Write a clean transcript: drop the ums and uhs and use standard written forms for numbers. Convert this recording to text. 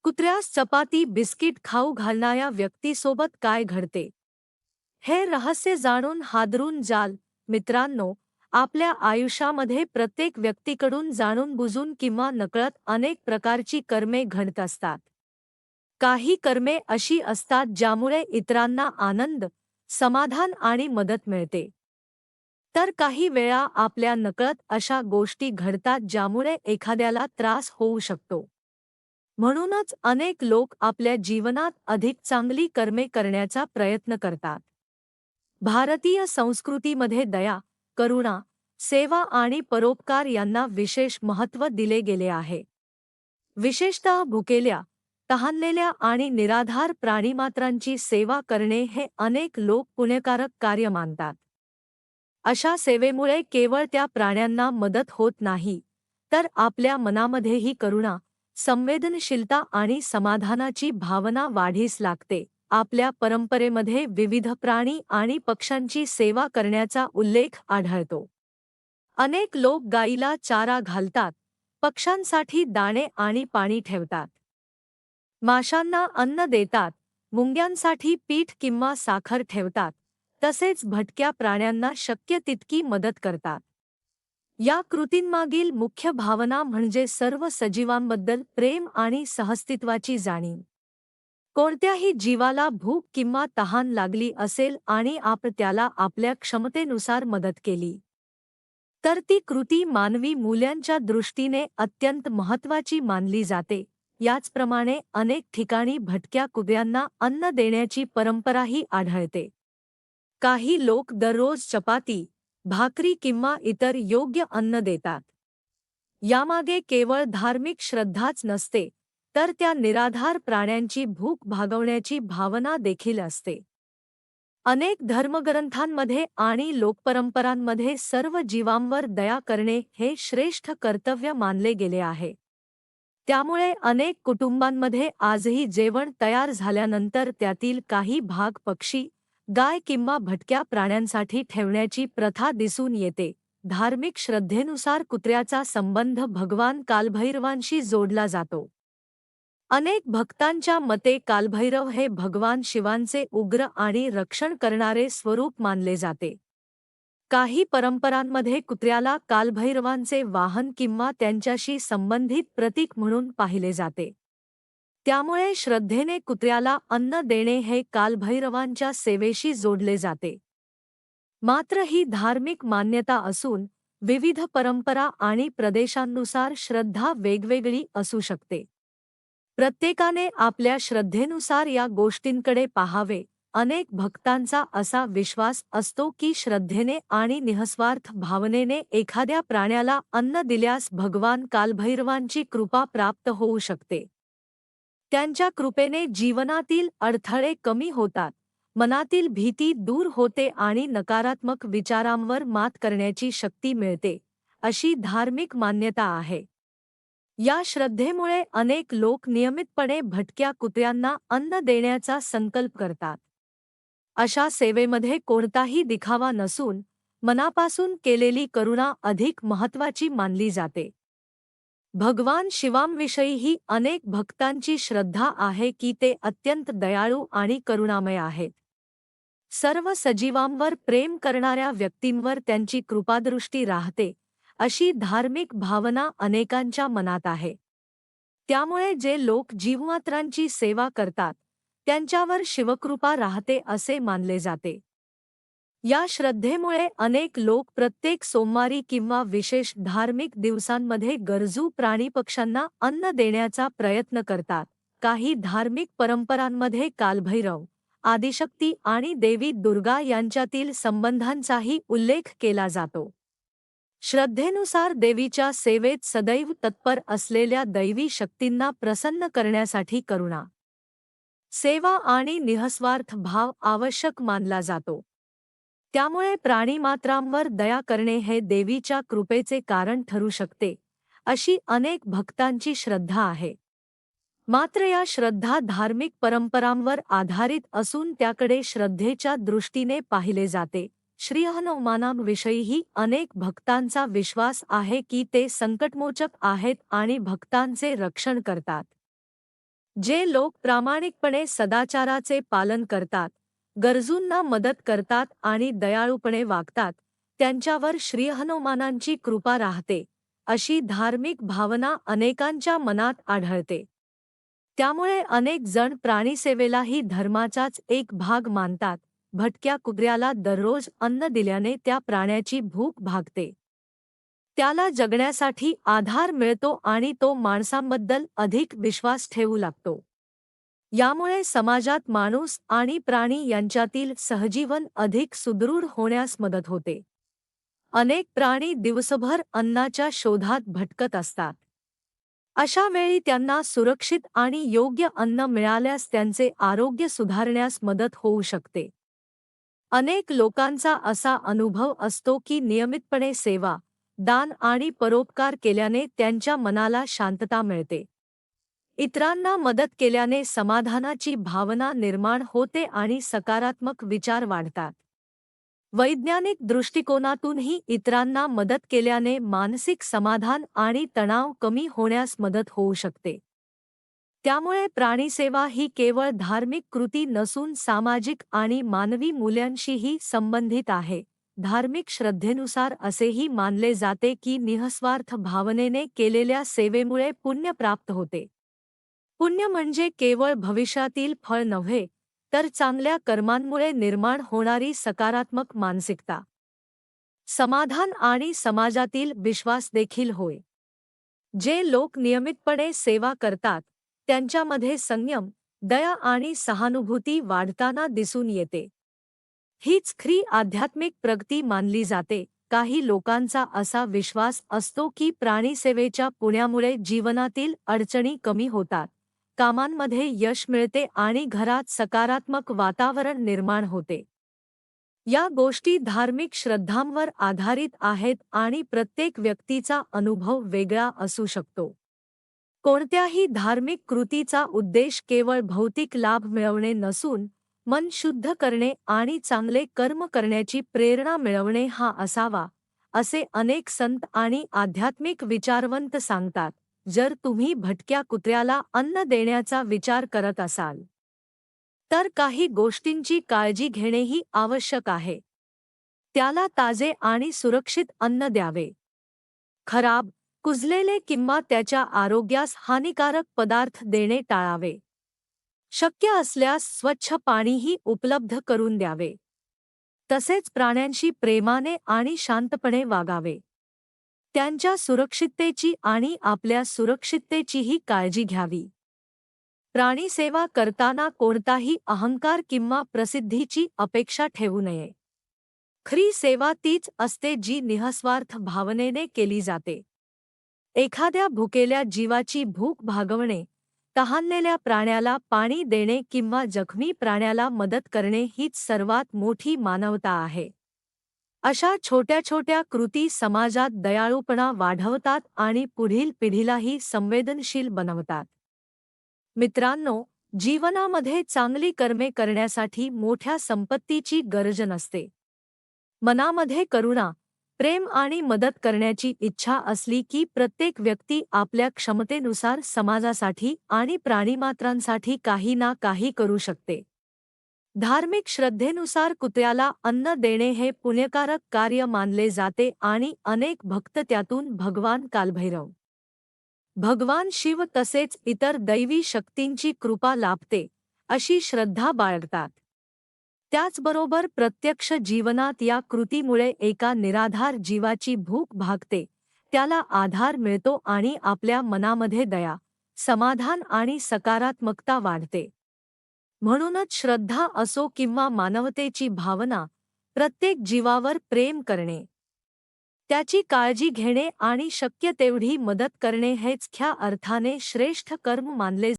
कुत्र्यास चपाती biscuit खाऊ घालणाऱ्या व्यक्तीसोबत काय घडते हे रहस्य जाणून हादरून जाल. मित्रांनो, आपल्या आयुष्यामध्ये प्रत्येक व्यक्तीकडून जाणून-बुजून किंवा नकळत अनेक प्रकारची कर्मे घडत असतात. काही कर्मे अशी असतात ज्यामुळे इतरांना आनंद, समाधान आणि मदत मिळते. तर काही वेळा आपल्या नकळत अशा गोष्टी घडतात ज्यामुळे एखाद्याला त्रास होऊ शकतो. म्हणूनच अनेक लोक आपल्या जीवनात अधिक चांगली कर्मे करण्याचा प्रयत्न करतात. भारतीय संस्कृतीमध्ये दया, करुणा, सेवा आणि परोपकार यांना विशेष महत्त्व दिले गेले आहे. विशेषतः भुकेल्या, तहानलेल्या आणि निराधार प्राणीमात्रांची सेवा करणे हे अनेक लोक पुण्यकारक कार्य मानतात. अशा सेवेमुळे केवळ त्या प्राण्यांना मदत होत नाही, तर आपल्या मनामध्येही करुणा, संवेदनशीलता आणि समाधानाची भावना वाढीस लागते. आपल्या परंपरेमध्ये विविध प्राणी आणि पक्ष्यांची सेवा करण्याचा उल्लेख आढळतो. अनेक लोक गाईला चारा घालतात, पक्ष्यांसाठी दाणे आणि पाणी ठेवतात, माशांना अन्न देतात, मुंग्यांसाठी पीठ किंवा साखर ठेवतात, तसेच भटक्या प्राण्यांना शक्य तितकी मदत करतात. या कृतींमागील मुख्य भावना म्हणजे सर्व सजीवांबद्दल प्रेम आणि सहस्तित्वाची जाणीव. कोणत्याही जीवाला भूक किंवा तहान लागली असेल आणि आपण त्याला आपल्या क्षमतेनुसार मदत केली, तर ती कृती मानवी मूल्यांच्या दृष्टीने अत्यंत महत्त्वाची मानली जाते. याचप्रमाणे अनेक ठिकाणी भटक्या कुत्र्यांना अन्न देण्याची परंपराही आढळते. काही लोक दररोज चपाती, भाकरी किंवा इतर योग्य अन्न देतात. यामागे केवळ धार्मिक श्रद्धाच नसते, तर त्या निराधार प्राण्यांची भूक भागवण्याची भावना देखील असते. अनेक धर्मग्रंथांमध्ये आणि लोकपरंपरांमध्ये सर्व जीवांवर दया करणे हे श्रेष्ठ कर्तव्य मानले गेले आहे. त्यामुळे अनेक कुटुंबांमध्ये आजही जेवण तयार झाल्यानंतर त्यातील काही भाग पक्षी, गाय किंवा भटक्या प्राण्यांसाठी ठेवण्याची प्रथा दिसून येते. धार्मिक श्रद्धेनुसार कुत्र्याचा संबंध भगवान कालभैरवांशी जोडला जातो. अनेक भक्तांच्या मते कालभैरव हे भगवान शिवांचे उग्र आणि रक्षण करणारे स्वरूप मानले जाते. काही परंपरांमध्ये कुत्र्याला कालभैरवांचे वाहन किंवा त्यांच्याशी संबंधित प्रतीक म्हणून पाहिले जाते. त्यामुळे श्रद्धेने कुत्र्याला अन्न देणे हे कालभैरवांच्या सेवेशी जोडले जाते. मात्र ही धार्मिक मान्यता असून विविध परंपरा आणि प्रदेशांनुसार श्रद्धा वेगवेगळी असू शकते. प्रत्येकाने आपल्या श्रद्धेनुसार या गोष्टींकडे पाहावे. अनेक भक्तांचा असा विश्वास असतो की श्रद्धेने आणि निःस्वार्थ भावनेने एखाद्या प्राण्याला अन्न दिल्यास भगवान कालभैरवांची कृपा प्राप्त होऊ शकते. त्यांच्या कृपेने जीवनातील अडथळे कमी होतात, मनातील भीती दूर होते आणि नकारात्मक विचारांवर मात करण्याची शक्ती मिळते, अशी धार्मिक मान्यता आहे. या श्रद्धेमुळे अनेक लोक नियमितपणे भटक्या कुत्र्यांना अन्न देण्याचा संकल्प करतात. अशा सेवेमध्ये कोणताही दिखावा नसून मनापासून केलेली करुणा अधिक महत्त्वाची मानली जाते. भगवान शिवांविषयीही अनेक भक्तांची श्रद्धा आहे की ते अत्यंत दयाळू आणि करुणामय आहेत. सर्व सजीवांवर प्रेम करणाऱ्या व्यक्तींवर त्यांची कृपादृष्टी राहते, अशी धार्मिक भावना अनेकांच्या मनात आहे. त्यामुळे जे लोक जीवमात्रांची सेवा करतात, त्यांच्यावर शिवकृपा राहते असे मानले जाते. या श्रद्धेमुळे अनेक लोक प्रत्येक सोमवारी किंवा विशेष धार्मिक दिवसांमध्ये गरजू प्राणीपक्ष्यांना अन्न देण्याचा प्रयत्न करतात. काही धार्मिक परंपरांमध्ये कालभैरव, आदिशक्ती आणि देवी दुर्गा यांच्यातील संबंधांचाही उल्लेख केला जातो. श्रद्धेनुसार देवीच्या सेवेत सदैव तत्पर असलेल्या दैवी शक्तींना प्रसन्न करण्यासाठी करुणा, सेवा आणि निःस्वार्थ भाव आवश्यक मानला जातो. त्यामुळे प्राणीमात्रांवर दया करणे हे देवीच्या कृपेचे कारण ठरू शकते, अशी अनेक भक्तांची श्रद्धा आहे. मात्र या श्रद्धा धार्मिक परंपरांवर आधारित असून त्याकडे श्रद्धेच्या दृष्टीने पाहिले जाते. श्री हनुमानांविषयीही अनेक भक्तांचा विश्वास आहे की ते संकटमोचक आहेत आणि भक्तांचे रक्षण करतात. जे लोक प्रामाणिकपणे सदाचाराचे पालन करतात, गरजूंना मदत करतात आणि दयाळूपणे वागतात, त्यांच्यावर श्री हनुमानांची कृपा राहते, अशी धार्मिक भावना अनेकांच्या मनात आढळते. त्यामुळे अनेक जण प्राणीसेवेलाही धर्माचाच एक भाग मानतात. भटक्या कुत्र्याला दररोज अन्न दिल्याने त्या प्राण्याची भूक भागते. त्याला जगण्यासाठी आधार मिळतो आणि तो माणसांबद्दल अधिक विश्वास ठेवू लागतो. यामुळे समाजात माणूस आणि प्राणी यांच्यातील सहजीवन अधिक सुदृढ होण्यास मदत होते. अनेक प्राणी दिवसभर अन्नाच्या शोधात भटकत असतात. अशा वेळी त्यांना सुरक्षित आणि योग्य अन्न मिळाल्यास त्यांचे आरोग्य सुधारण्यास मदत होऊ शकते. अनेक लोकांचा असा अनुभव असतो की नियमितपणे सेवा, दान आणि परोपकार केल्याने त्यांच्या मनाला शांतता मिळते. इतरांना मदत केल्याने समाधानाची भावना निर्माण होते आणि सकारात्मक विचार वाढतात. वैज्ञानिक दृष्टिकोनातूनही इतरांना मदत केल्याने मानसिक समाधान आणि तणाव कमी होण्यास मदत होऊ शकते. त्यामुळे प्राणीसेवा ही केवळ धार्मिक कृती नसून सामाजिक आणि मानवी मूल्यांशीही संबंधित आहे. धार्मिक श्रद्धेनुसार असेही मानले जाते की निःस्वार्थ भावनेने केलेल्या सेवेमुळे पुण्य प्राप्त होते. पुण्य म्हणजे केवळ भविष्यातील फळ नव्हे, तर चांगल्या कर्मांमुळे निर्माण होणारी सकारात्मक मानसिकता, समाधान आणि समाजातील विश्वास देखील होय. जे लोक नियमितपणे सेवा करतात, त्यांच्यामध्ये संयम, दया आणि सहानुभूती वाढताना दिसून येते. हीच खरी आध्यात्मिक प्रगती मानली जाते. काही लोकांचा असा विश्वास असतो की प्राणीसेवेच्या पुण्यामुळे जीवनातील अडचणी कमी होतात, कामांमध्ये यश मिळते आणि घरात सकारात्मक वातावरण निर्माण होते. या गोष्टी धार्मिक श्रद्धांवर आधारित आहेत आणि प्रत्येक व्यक्तीचा अनुभव वेगळा असू शकतो. कोणत्याही धार्मिक कृतीचा उद्देश केवळ भौतिक लाभ मिळवणे नसून मन शुद्ध करणे आणि चांगले कर्म करण्याची प्रेरणा मिळवणे हा असावा, असे अनेक संत आणि आध्यात्मिक विचारवंत सांगतात. जर तुम्ही भटक्या कुत्र्याला अन्न देण्याचा विचार करत असाल, तर काही गोष्टींची काळजी घेणेही आवश्यक आहे. त्याला ताजे आणि सुरक्षित अन्न द्यावे. खराब, कुजलेले किंवा त्याच्या आरोग्यास हानिकारक पदार्थ देणे टाळावे. शक्य असल्यास स्वच्छ पाणीही उपलब्ध करून द्यावे. तसेच प्राण्यांशी प्रेमाने आणि शांतपणे वागावे. त्यांच्या सुरक्षिततेची आणि आपल्या सुरक्षिततेचीही काळजी घ्यावी. प्राणीसेवा करताना कोणताही अहंकार किंवा प्रसिद्धीची अपेक्षा ठेवू नये. खरी सेवा तीच असते जी निःस्वार्थ भावनेने केली जाते. एखाद्या भुकेल्या जीवाची भूक भागवणे, तहानलेल्या प्राण्याला पाणी देणे किंवा जखमी प्राण्याला मदत करणे हीच सर्वात मोठी मानवता आहे. अशा छोट्या छोट्या कृती समाजात दयाळूपणा वाढवतात आणि पुढील पिढीलाही संवेदनशील बनवतात. मित्रांनो, जीवनामध्ये चांगली कर्मे करण्यासाठी मोठ्या संपत्तीची गरज नसते. मनामध्ये करुणा, प्रेम आणि मदत करण्याची इच्छा असली की प्रत्येक व्यक्ती आपल्या क्षमतेनुसार समाजासाठी आणि प्राणीमात्रांसाठी काही ना काही करू शकते. धार्मिक श्रद्धेनुसार कुत्र्याला अन्न देणे हे पुण्यकारक कार्य मानले जाते आणि अनेक भक्त त्यातून भगवान कालभैरव, भगवान शिव तसेच इतर दैवी शक्तींची कृपा लाभते, अशी श्रद्धा बाळगतात. त्याचबरोबर प्रत्यक्ष जीवनात या कृतीमुळे एका निराधार जीवाची भूक भागते, त्याला आधार मिळतो आणि आपल्या मनामध्ये दया, समाधान आणि सकारात्मकता वाढते. म्हणूनच श्रद्धा असो किंवा मानवतेची भावना, प्रत्येक जीवावर प्रेम करणे, त्याची काळजी घेणे आणि शक्य तेवढी मदत करणे हेच खऱ्या अर्थाने श्रेष्ठ कर्म मानले